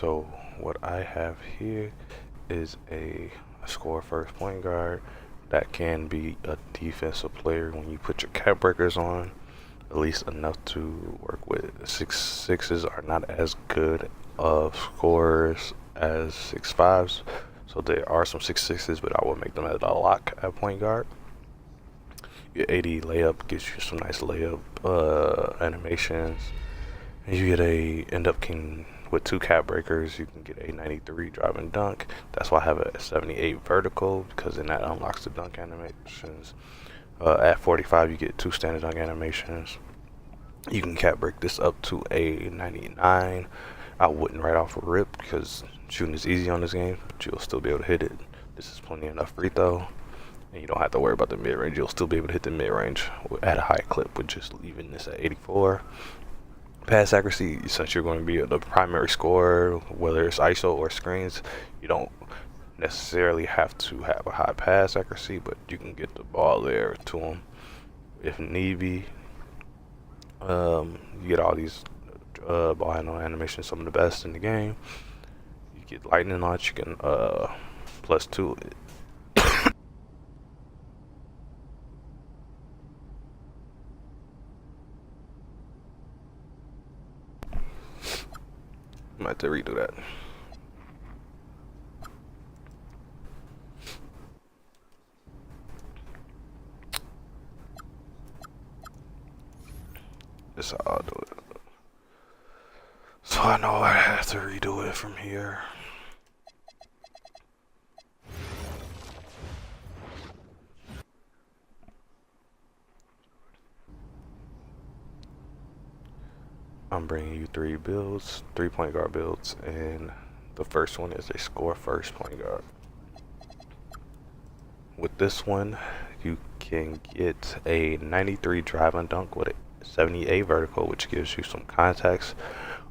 So what I have here is a score first point guard that can be a defensive player when you put your cap breakers on, at least enough to work with. 6'6" are not as good of scorers as 6'5s, so there are some 6'6s, but I would make them at a lock at point guard. Your 80 layup gives you some nice layup animations, and you get a end up king with 2 cap breakers. You can get a 93 drive and dunk. That's why I have a 78 vertical, because then that unlocks the dunk animations. At 45 you get 2 standard dunk animations. You can cap break this up to a 99. I wouldn't right off a rip because shooting is easy on this game, but you'll still be able to hit it. This is plenty enough free throw, and you don't have to worry about the mid-range. You'll still be able to hit the mid-range at a high clip with just leaving this at 84. Pass accuracy, since you're going to be the primary scorer, whether it's ISO or screens, you don't necessarily have to have a high pass accuracy, but you can get the ball there to them if need be. You get all these ball handle animations, some of the best in the game. You get lightning launch, you can +2. I might have to redo that. This is how I'll do it. So I know I have to redo it from here. I'm bringing you 3 builds, 3 point guard builds, and the first one is a score first point guard. With this one, you can get a 93 drive and dunk with a 78 vertical, which gives you some contacts.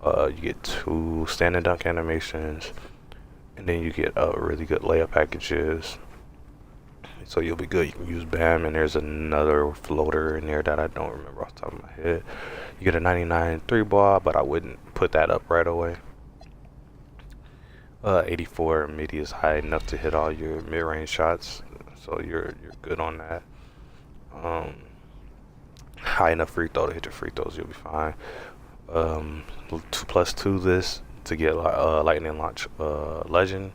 You get 2 standing dunk animations, and then you get really good layup packages. So you'll be good. You can use BAM, and there's another floater in there that I don't remember off the top of my head. You get a 99 3 ball, but I wouldn't put that up right away. 84 midi is high enough to hit all your mid-range shots, so you're good on that. High enough free throw to hit your free throws, you'll be fine. 2+2 this to get lightning launch legend.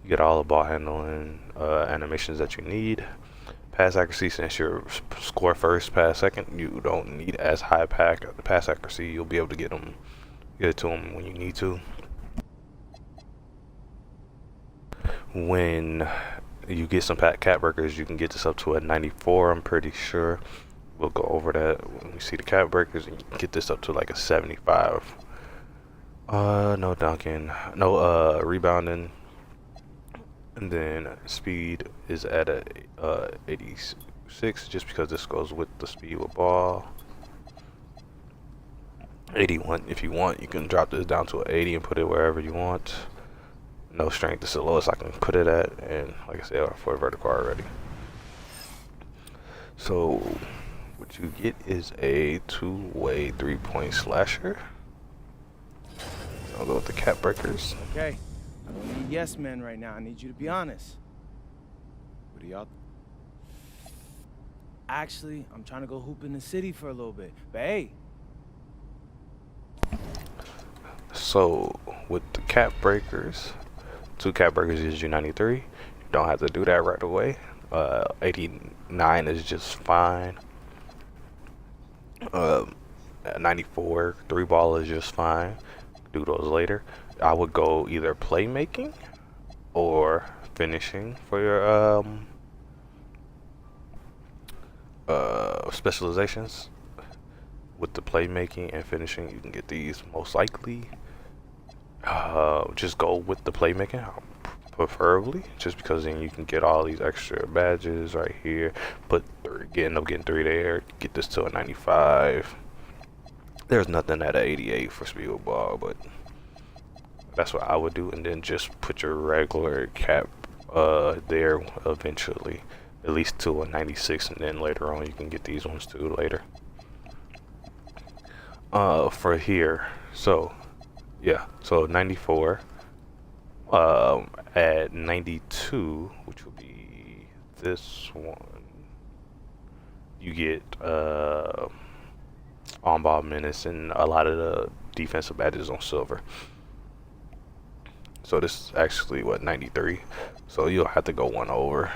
You get all the ball handling animations that you need. Pass accuracy, since you're score first, pass second, you don't need as high pass accuracy. You'll be able to get it to them when you need to. When you get some cap breakers, you can get this up to a 94. I'm pretty sure. We'll go over that when we see the cap breakers, and you can get this up to like a 75. No dunking, no rebounding. And then speed is at a 86, just because this goes with the speed with ball. 81 if you want. You can drop this down to an 80 and put it wherever you want. No strength, this is the lowest I can put it at, and like I said, for vertical already. So what you get is a 2-way 3-point slasher. I'll go with the cap breakers. Okay. I don't need yes men right now. I need you to be honest. What are y'all? Actually, I'm trying to go hoop in the city for a little bit. But hey. So with the cap breakers, 2 cap breakers is you 93. You don't have to do that right away. 89 is just fine. 94 3 ball is just fine. Do those later. I would go either playmaking or finishing for your specializations. With the playmaking and finishing, you can get these most likely. Just go with the playmaking, preferably, just because then you can get all these extra badges right here. End up getting 3 there. Get this to a 95. There's nothing at an 88 for speed with ball, but that's what I would do, and then just put your regular cap there eventually, at least to a 96, and then later on you can get these ones too later. For here, so Yeah, so 94. At 92, which will be this one, you get on ball menace and a lot of the defensive badges on silver. So this is actually what 93. So you'll have to go one over.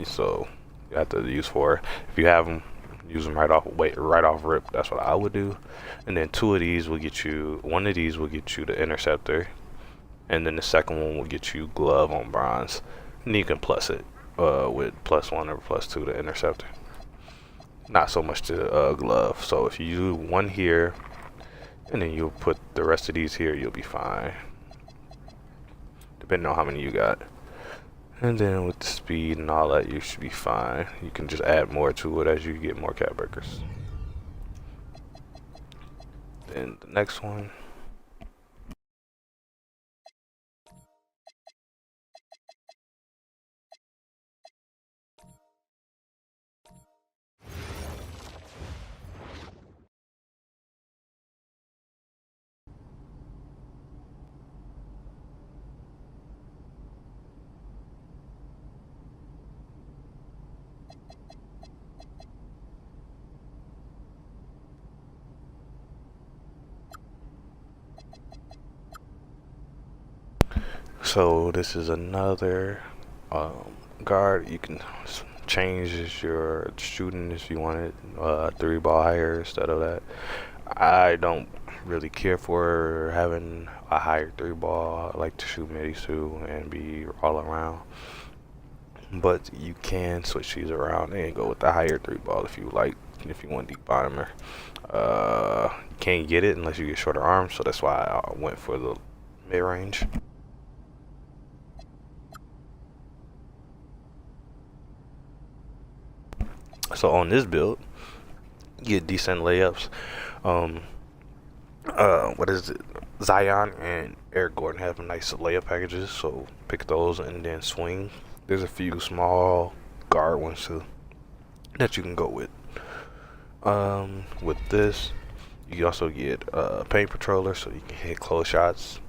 So you have to use 4. If you have them, use them right off. Wait, right off rip. That's what I would do. And then 2 of these will get you. One of these will get you the interceptor, and then the second one will get you glove on bronze. And you can plus it with +1 or +2 to interceptor. Not so much to glove. So if you do one here, and then you'll put the rest of these here, you'll be fine. Depending on how many you got. And then with the speed and all that, you should be fine. You can just add more to it as you get more cat breakers. Then the next one. So this is another guard. You can change your shooting if you wanted 3-ball higher instead of that. I don't really care for having a higher 3-ball. I like to shoot middies too and be all around. But you can switch these around and go with the higher 3-ball if you like. If you want deep bottomer, can't get it unless you get shorter arms. So that's why I went for the mid range. So on this build, you get decent layups. What is it? Zion and Eric Gordon have nice layup packages, so pick those and then swing. There's a few small guard ones too that you can go with. With this, you also get paint patroller, so you can hit close shots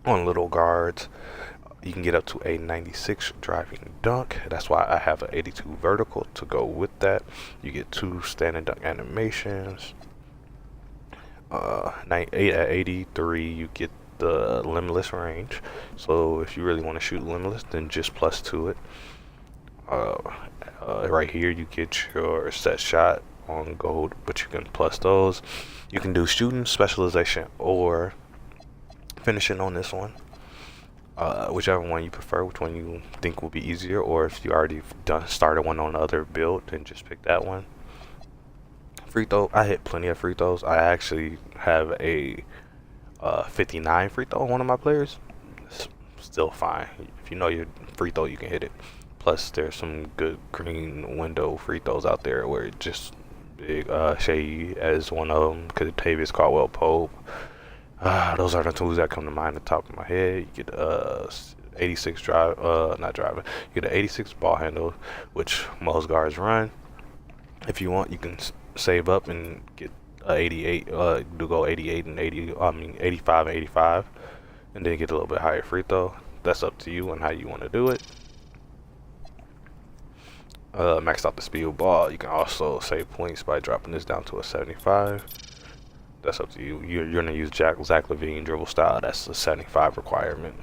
on little guards. You can get up to a 96 driving dunk. That's why I have an 82 vertical to go with that. You get 2 standing dunk animations. At 83, you get the limitless range. So if you really want to shoot limitless, then just +2 it. Right here, you get your set shot on gold, but you can plus those. You can do shooting, specialization, or finishing on this one. Whichever one you prefer, which one you think will be easier, or if you already started one on the other build, then just pick that one. Free throw, I hit plenty of free throws. I actually have a 59 free throw on one of my players. It's still fine. If you know your free throw, you can hit it. Plus, there's some good green window free throws out there where it just big Shea as one of them. Kentavious Caldwell Pope. Those are the tools that come to mind at the top of my head. You get 86 drive, not driving. You get an 86 ball handle, which most guards run. If you want, you can save up and get 88. Do go 88 and 80. 85 and 85, and then get a little bit higher free throw. That's up to you and how you want to do it. Maxed out the speed of ball. You can also save points by dropping this down to a 75. That's up to you. You're gonna use Zach LaVine dribble style. That's a 75 requirement.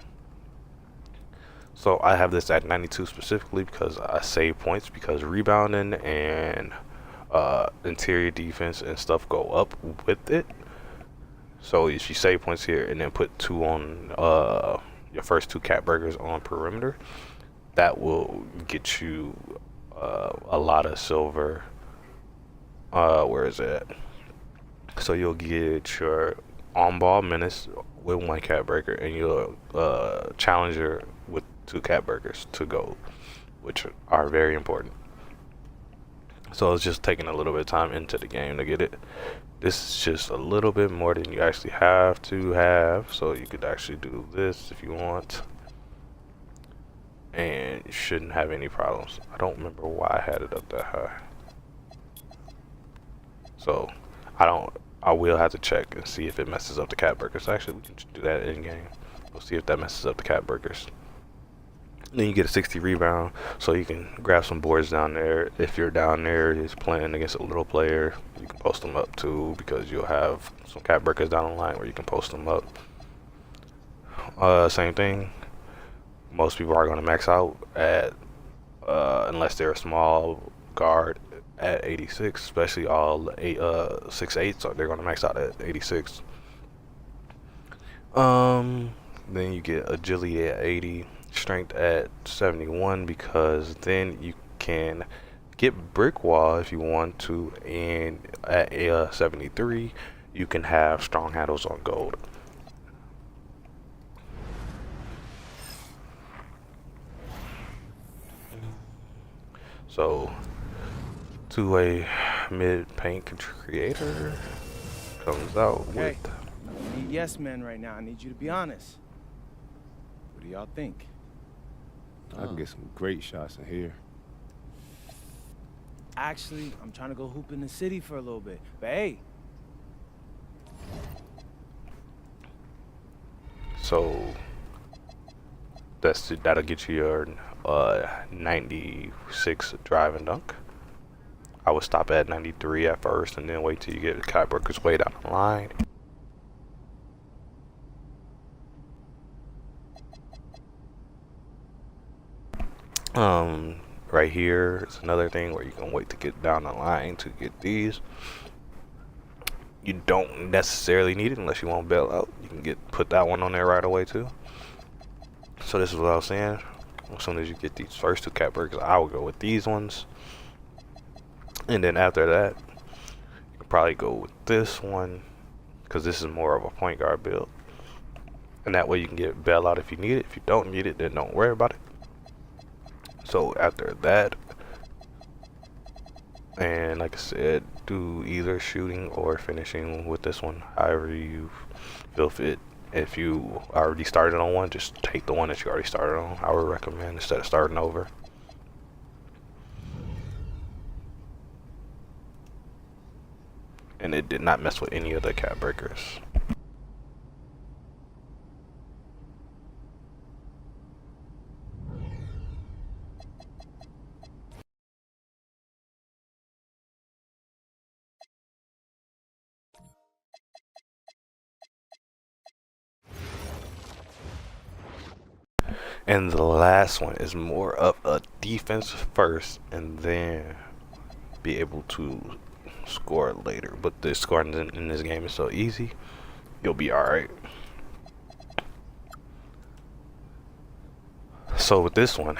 So I have this at 92 specifically because I save points because rebounding and interior defense and stuff go up with it. So if you save points here and then put 2 on your first 2 cat burgers on perimeter, that will get you a lot of silver. Where is it? So you'll get your on-ball menace with 1 cat breaker and your challenger with 2 cat breakers to go, which are very important. So it's just taking a little bit of time into the game to get it. This is just a little bit more than you actually have to have, so you could actually do this if you want. And you shouldn't have any problems. I don't remember why I had it up that high. So I don't I will have to check and see if it messes up the cat burgers. Actually, we can do that in game. We'll see if that messes up the cat burgers. Then you get a 60 rebound, so you can grab some boards down there. If you're down there is playing against a little player, you can post them up too, because you'll have some cat breakers down the line where you can post them up. Same thing. Most people are going to max out at, unless they're a small guard, at 86. Especially all 6'8", so they're going to max out at 86. Then you get agility at 80. Strength at 71, because then you can get brick wall if you want to, and at 73 you can have strong handles on gold. So two-way mid paint creator comes out Okay. with I need yes men right now. I need you to be honest. What do y'all think? I can get some great shots in here. Actually, I'm trying to go hoop in the city for a little bit. But hey, so that'll get you your 96 drive and dunk. I would stop at 93 at first and then wait till you get the cat breakers way down the line. Right here is another thing where you can wait to get down the line to get these. You don't necessarily need it unless you want to bail out. You can put that one on there right away too. So this is what I was saying. As soon as you get these first two cat burgers, I would go with these ones. And then after that, you can probably go with this one, because this is more of a point guard build. And that way you can get bail out if you need it. If you don't need it, then don't worry about it. So after that, and like I said, do either shooting or finishing with this one, however you feel fit. If you already started on one, just take the one that you already started on. I would recommend, instead of starting over. And it did not mess with any of the cat breakers. And the last one is more of a defense first, and then be able to score later. But the scoring in this game is so easy, you'll be alright. So with this one,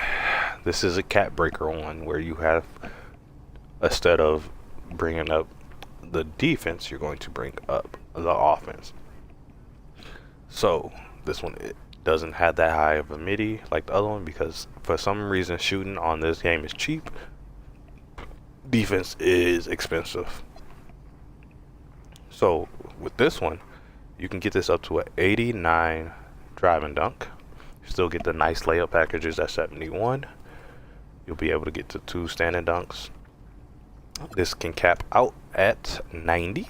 this is a cat breaker one where you have, instead of bringing up the defense, you're going to bring up the offense. So this one, it doesn't have that high of a midi like the other one, because for some reason shooting on this game is cheap, defense is expensive. So with this one, you can get this up to an 89 drive and dunk. You still get the nice layup packages at 71. You'll be able to get to 2 standing dunks. This can cap out at 90.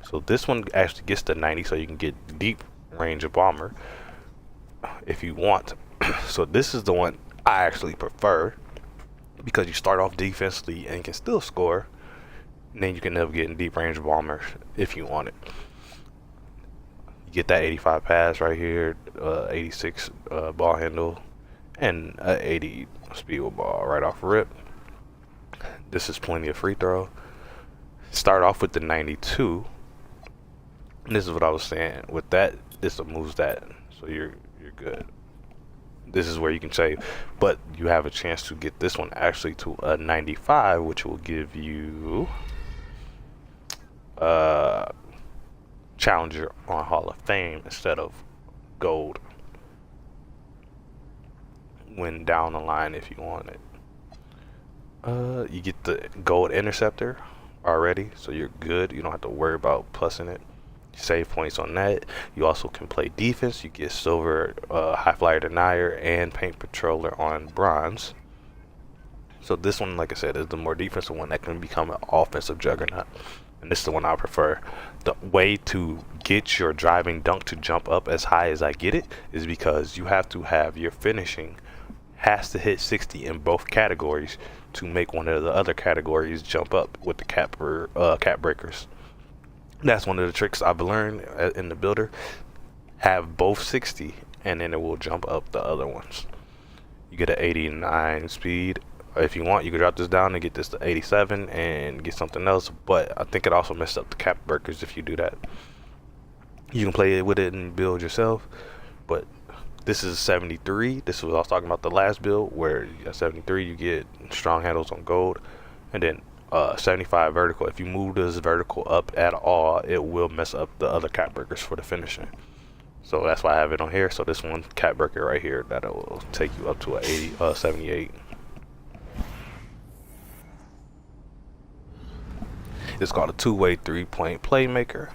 So this one actually gets to 90, so you can get deep range of bomber if you want. So this is the one I actually prefer, because you start off defensively and can still score, and then you can never get in deep range bomber if you want it. You get that 85 pass right here, 86 ball handle, and 80 speed with ball right off rip. This is plenty of free throw. Start off with the 92. And this is what I was saying. With that, this moves that, so you're good. This is where you can save, but you have a chance to get this one actually to a 95, which will give you challenger on Hall of Fame instead of gold when down the line if you want it. You get the gold interceptor already, so you're good. You don't have to worry about plussing it. Save points on that. You also can play defense. You get silver high flyer denier and paint patroller on bronze. So this one, like I said, is the more defensive one that can become an offensive juggernaut. and this is the one I prefer. The way to get your driving dunk to jump up as high as I get it is because you have to have your finishing has to hit 60 in both categories to make one of the other categories jump up with the cap breakers. That's one of the tricks I've learned in the builder. Have both 60 and then it will jump up the other ones. You get an 89 speed. If you want, you can drop this down and get this to 87 and get something else, but I think it also messed up the cap breakers if you do that. You can play with it and build yourself, but this is 73. This is what I was talking about the last build, where at 73 you get strong handles on gold, and then 75 vertical. If you move this vertical up at all, it will mess up the other cap breakers for the finishing. So that's why I have it on here. So this one cap breaker right here, that will take you up to a 78. It's called a two-way three-point playmaker.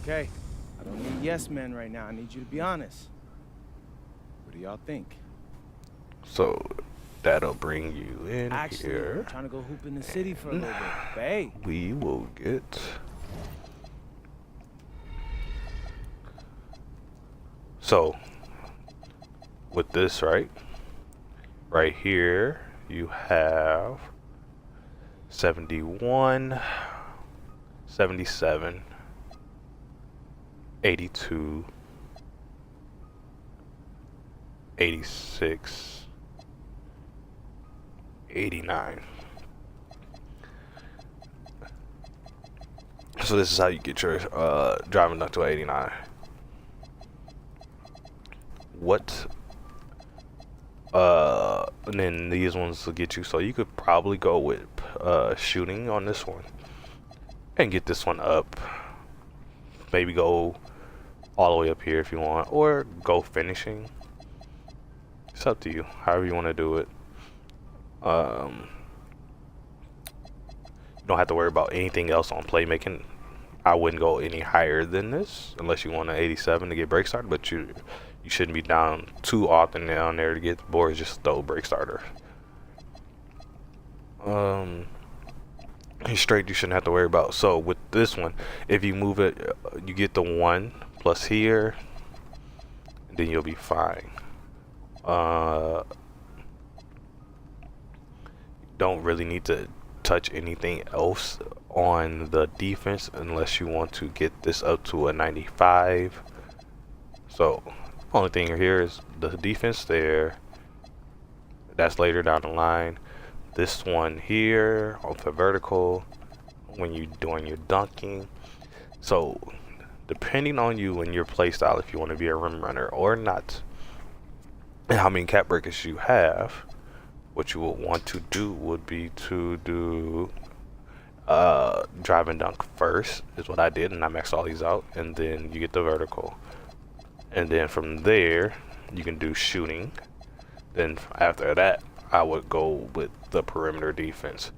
Okay. I don't need yes men right now. I need you to be honest. What do y'all think? So that'll bring you in Actually, here. I'm trying to go hoop in the city for a little bit. But hey, We will get so with this right here you have 71, 77, 82, 86, 89. So this is how you get your driving up to 89. And then these ones will get you, so you could probably go with shooting on this one and get this one up. Maybe go all the way up here if you want, or go finishing. It's up to you, however you want to do it. You don't have to worry about anything else on playmaking. I wouldn't go any higher than this unless you want an 87 to get break started, but you shouldn't be down too often down there to get the boards. Just throw break starter. Straight you shouldn't have to worry about. So with this one, if you move it, you get the 1 plus here, and then you'll be fine. Don't really need to touch anything else on the defense unless you want to get this up to a 95. So only thing here is the defense there. That's later down the line. This one here on the vertical when you're doing your dunking. So depending on you and your play style, if you want to be a rim runner or not, and how many cap breakers you have, what you will want to do would be to do drive and dunk first, is what I did, and I maxed all these out, and then you get the vertical, and then from there you can do shooting. Then after that I would go with the perimeter defense.